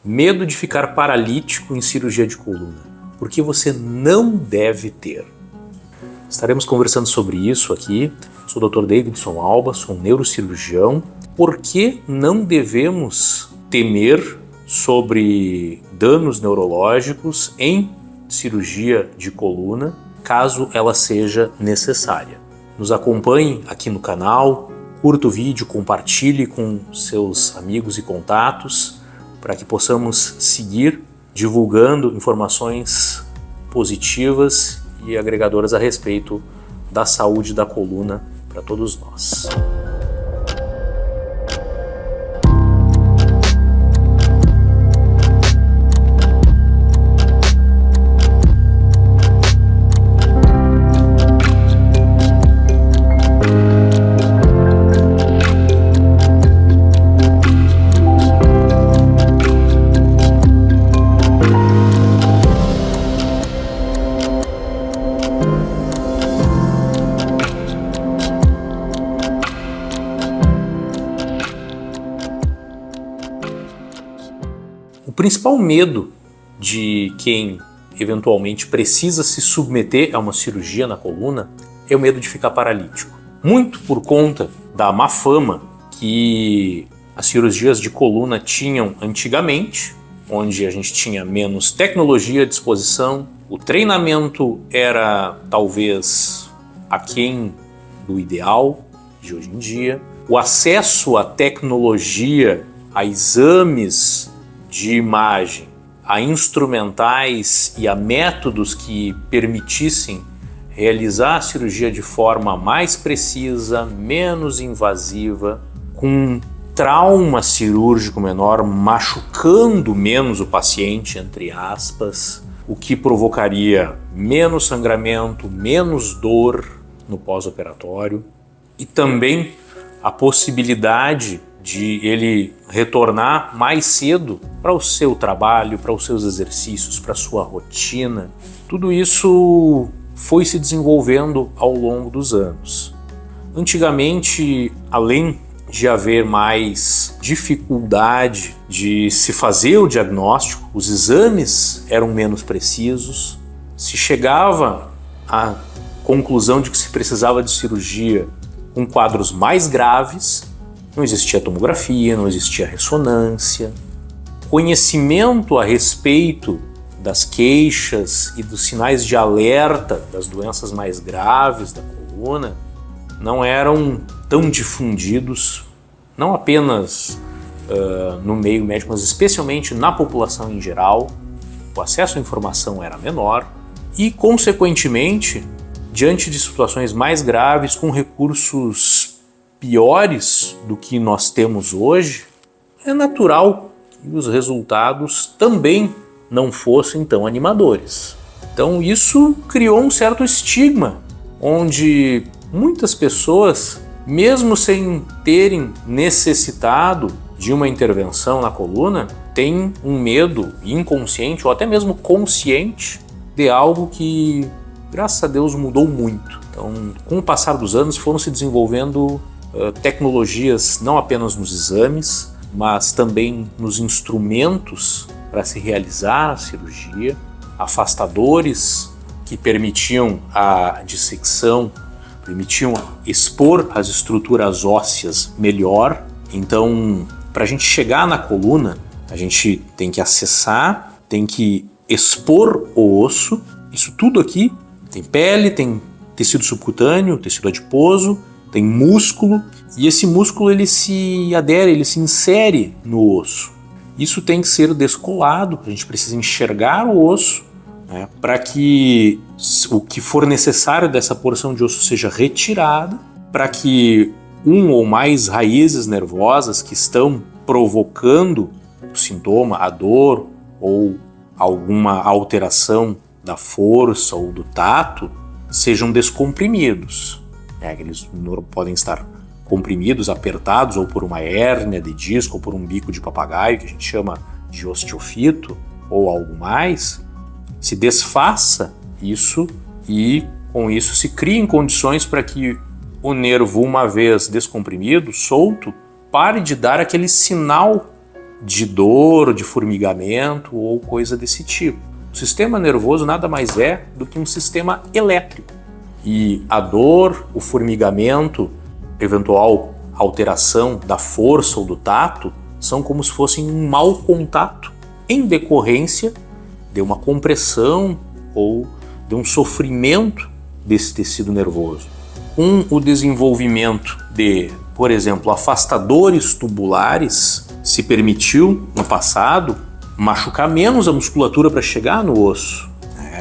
Medo de ficar paralítico em cirurgia de coluna. Por que você não deve ter? Estaremos conversando sobre isso aqui. Sou o Dr. Davidson Alba, sou um neurocirurgião. Por que não devemos temer sobre danos neurológicos em cirurgia de coluna, caso ela seja necessária? Nos acompanhe aqui no canal, curta o vídeo, compartilhe com seus amigos e contatos, para que possamos seguir divulgando informações positivas e agregadoras a respeito da saúde da coluna para todos nós. O principal medo de quem eventualmente precisa se submeter a uma cirurgia na coluna é o medo de ficar paralítico. Muito por conta da má fama que as cirurgias de coluna tinham antigamente, onde a gente tinha menos tecnologia à disposição, o treinamento era talvez aquém do ideal de hoje em dia, o acesso à tecnologia, a exames de imagem, a instrumentais e a métodos que permitissem realizar a cirurgia de forma mais precisa, menos invasiva, com trauma cirúrgico menor, machucando menos o paciente, entre aspas, o que provocaria menos sangramento, menos dor no pós-operatório e também a possibilidade de ele retornar mais cedo para o seu trabalho, para os seus exercícios, para a sua rotina. Tudo isso foi se desenvolvendo ao longo dos anos. Antigamente, além de haver mais dificuldade de se fazer o diagnóstico, os exames eram menos precisos, se chegava à conclusão de que se precisava de cirurgia com quadros mais graves. Não existia tomografia, não existia ressonância. Conhecimento a respeito das queixas e dos sinais de alerta das doenças mais graves da coluna não eram tão difundidos, não apenas no meio médico, mas especialmente na população em geral. O acesso à informação era menor e, consequentemente, diante de situações mais graves, com recursos piores do que nós temos hoje, é natural que os resultados também não fossem tão animadores. Então isso criou um certo estigma, onde muitas pessoas, mesmo sem terem necessitado de uma intervenção na coluna, têm um medo inconsciente ou até mesmo consciente de algo que, graças a Deus, mudou muito. Então, com o passar dos anos, foram se desenvolvendo tecnologias não apenas nos exames, mas também nos instrumentos para se realizar a cirurgia, afastadores que permitiam a dissecção, permitiam expor as estruturas ósseas melhor. Então, para a gente chegar na coluna, a gente tem que acessar, tem que expor o osso. Isso tudo aqui tem pele, tem tecido subcutâneo, tecido adiposo, tem músculo, e esse músculo ele se adere, ele se insere no osso. Isso tem que ser descolado, a gente precisa enxergar o osso, né, para que o que for necessário dessa porção de osso seja retirada, para que um ou mais raízes nervosas que estão provocando o sintoma, a dor ou alguma alteração da força ou do tato, sejam descomprimidos. Eles podem estar comprimidos, apertados, ou por uma hérnia de disco, ou por um bico de papagaio, que a gente chama de osteofito, ou algo mais. Se desfaça isso e, com isso, se criem condições para que o nervo, uma vez descomprimido, solto, pare de dar aquele sinal de dor, de formigamento ou coisa desse tipo. O sistema nervoso nada mais é do que um sistema elétrico. E a dor, o formigamento, eventual alteração da força ou do tato, são como se fossem um mau contato em decorrência de uma compressão ou de um sofrimento desse tecido nervoso. Com o desenvolvimento de, por exemplo, afastadores tubulares, se permitiu no passado machucar menos a musculatura para chegar no osso.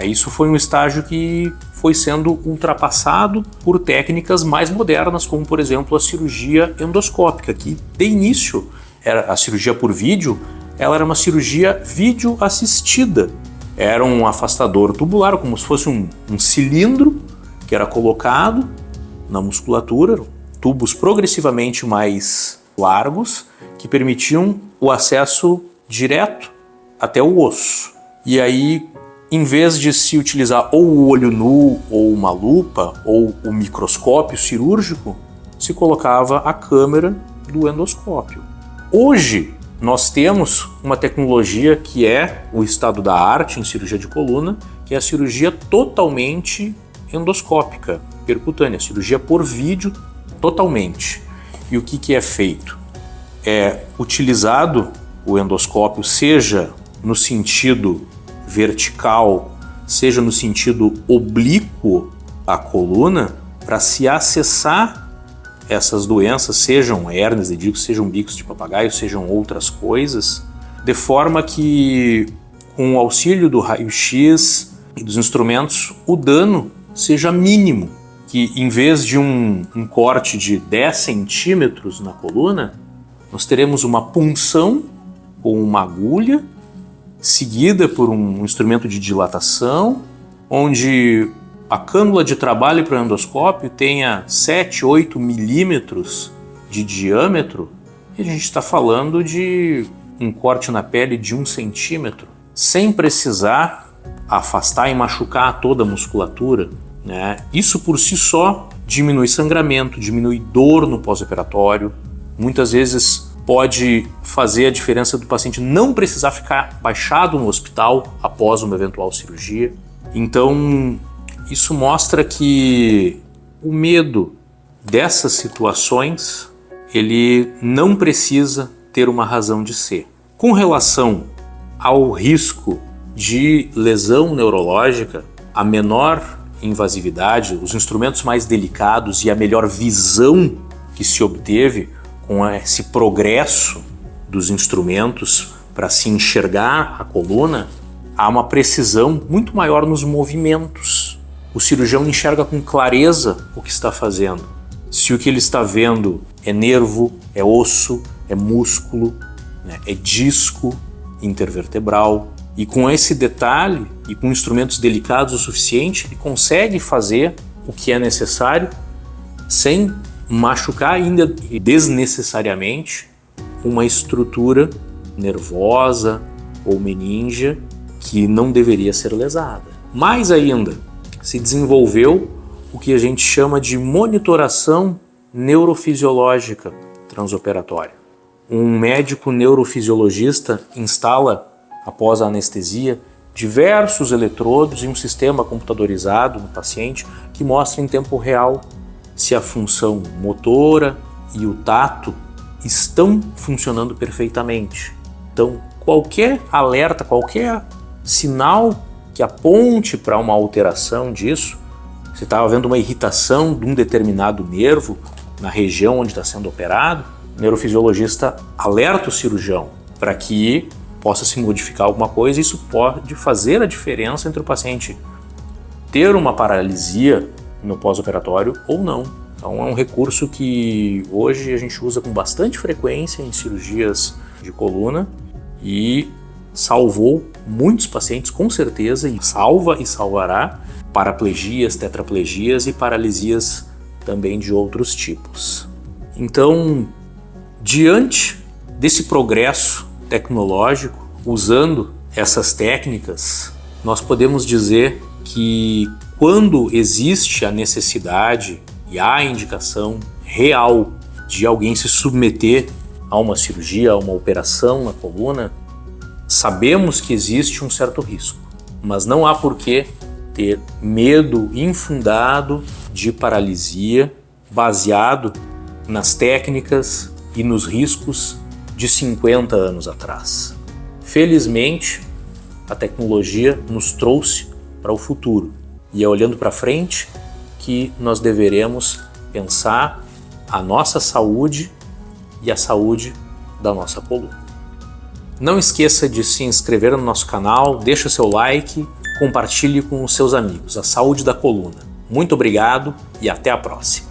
Isso foi um estágio que foi sendo ultrapassado por técnicas mais modernas, como por exemplo a cirurgia endoscópica, que de início era a cirurgia por vídeo, ela era uma cirurgia vídeo assistida. Era um afastador tubular, como se fosse um cilindro que era colocado na musculatura, tubos progressivamente mais largos que permitiam o acesso direto até o osso. E aí, em vez de se utilizar ou o olho nu, ou uma lupa, ou o microscópio cirúrgico, se colocava a câmera do endoscópio. Hoje, nós temos uma tecnologia que é o estado da arte em cirurgia de coluna, que é a cirurgia totalmente endoscópica, percutânea, cirurgia por vídeo totalmente. E o que é feito? É utilizado o endoscópio, seja no sentido vertical, seja no sentido oblíquo à coluna, para se acessar essas doenças, sejam hérnias de disco, sejam bicos de papagaio, sejam outras coisas, de forma que, com o auxílio do raio-x e dos instrumentos, o dano seja mínimo, que em vez de um corte de 10 centímetros na coluna, nós teremos uma punção com uma agulha, seguida por um instrumento de dilatação, onde a cânula de trabalho para o endoscópio tenha 7, 8 milímetros de diâmetro, e a gente está falando de um corte na pele de 1 centímetro, sem precisar afastar e machucar toda a musculatura, né? Isso por si só diminui sangramento, diminui dor no pós-operatório, muitas vezes pode fazer a diferença do paciente não precisar ficar baixado no hospital após uma eventual cirurgia. Então, isso mostra que o medo dessas situações, ele não precisa ter uma razão de ser. Com relação ao risco de lesão neurológica, a menor invasividade, os instrumentos mais delicados e a melhor visão que se obteve com esse progresso dos instrumentos para se enxergar a coluna, há uma precisão muito maior nos movimentos. O cirurgião enxerga com clareza o que está fazendo. Se o que ele está vendo é nervo, é osso, é músculo, né, é disco intervertebral. E com esse detalhe e com instrumentos delicados o suficiente, ele consegue fazer o que é necessário sem machucar ainda desnecessariamente uma estrutura nervosa ou meníngea que não deveria ser lesada. Mais ainda, se desenvolveu o que a gente chama de monitoração neurofisiológica transoperatória. Um médico neurofisiologista instala, após a anestesia, diversos eletrodos e um sistema computadorizado no paciente que mostra em tempo real se a função motora e o tato estão funcionando perfeitamente. Então, qualquer alerta, qualquer sinal que aponte para uma alteração disso, se está havendo uma irritação de um determinado nervo na região onde está sendo operado, o neurofisiologista alerta o cirurgião para que possa se modificar alguma coisa. Isso pode fazer a diferença entre o paciente ter uma paralisia no pós-operatório ou não. Então é um recurso que hoje a gente usa com bastante frequência em cirurgias de coluna e salvou muitos pacientes com certeza, e salva e salvará paraplegias, tetraplegias e paralisias também de outros tipos. Então, diante desse progresso tecnológico, usando essas técnicas, nós podemos dizer que quando existe a necessidade e há a indicação real de alguém se submeter a uma cirurgia, a uma operação na coluna, sabemos que existe um certo risco, mas não há por que ter medo infundado de paralisia baseado nas técnicas e nos riscos de 50 anos atrás. Felizmente, a tecnologia nos trouxe para o futuro e é olhando para frente que nós deveremos pensar a nossa saúde e a saúde da nossa coluna. Não esqueça de se inscrever no nosso canal, deixa seu like, compartilhe com os seus amigos. A saúde da coluna. Muito obrigado e até a próxima.